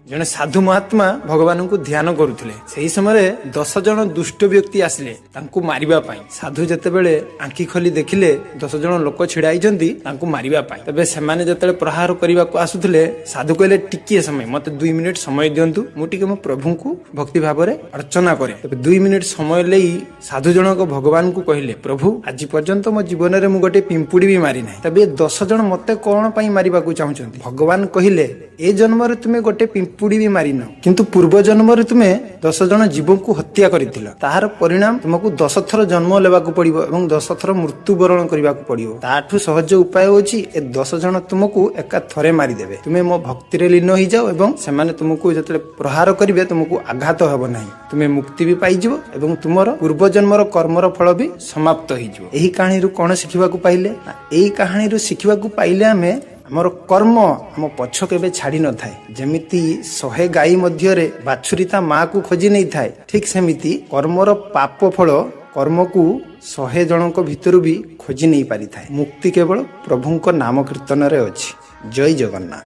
जड़े साधु महात्मा भगवान को ध्यान करुले से समय 10 जन दुष्ट व्यक्ति आसिले मारिबा साधु जितेबले आंखि खोली देखिले 10 जन लोक छिड़ाई मारिबा तबे सेमाने जतले प्रहार करने को आसुले साधु कहले टिके समय मत 2 मिनिट समय दिंतु मुझे मो प्रभु को भक्ति भाव में अर्चना करे। तबे 2 मिनिट समय ले साधु जनक भगवान को कहले प्रभु आज पर्यंत मो जीवन में गोटे पिंपुड़ी भी मारी ना तबे 10 जन मते कौन पाई मारिबा को चाहते भगवान कहले ए जन्म तुम्हें गोटे पिंपुड़ी भी मारिन किंतु पूर्व जन्म तुमे 10 जन जीव को हत्या करिथिल ताहार परिणाम तुमको 10 थर जन्म लेबाकू पड़िबो एवं 10 थर मृत्युवरण करबाकू पड़िबो। ताठू सहज उपाय होची ए 10 जन तुमको एका थरे मारी देबे तुमे मो भक्ति रे लीन होई जाओ एवं सेमाने तुमको जतले प्रहार करिवे तुमको आघात हेबो नाही तुमे मुक्ति भी पाई जिवो एवं तुमरो पूर्व जन्मर कर्मर फल भी समाप्त होई जिवो। एही कहानी रु कोन सिखिबाकू पाइले एही कहानी रु सिखिबाकू पाइले आमे आमर कर्म आम पछ केबे छाड़ी न थाए जेमिति 100 गाई मध्यरे बाछुरी ता माँ को खोजी नहीं थाए ठीक सेमिति कर्मर पाप फल कर्म को 100 जनक भितर भी खोजी नहीं पारि थाए। मुक्ति केवल प्रभुंक नाम कीर्तन रे अछि। जय जगन्नाथ।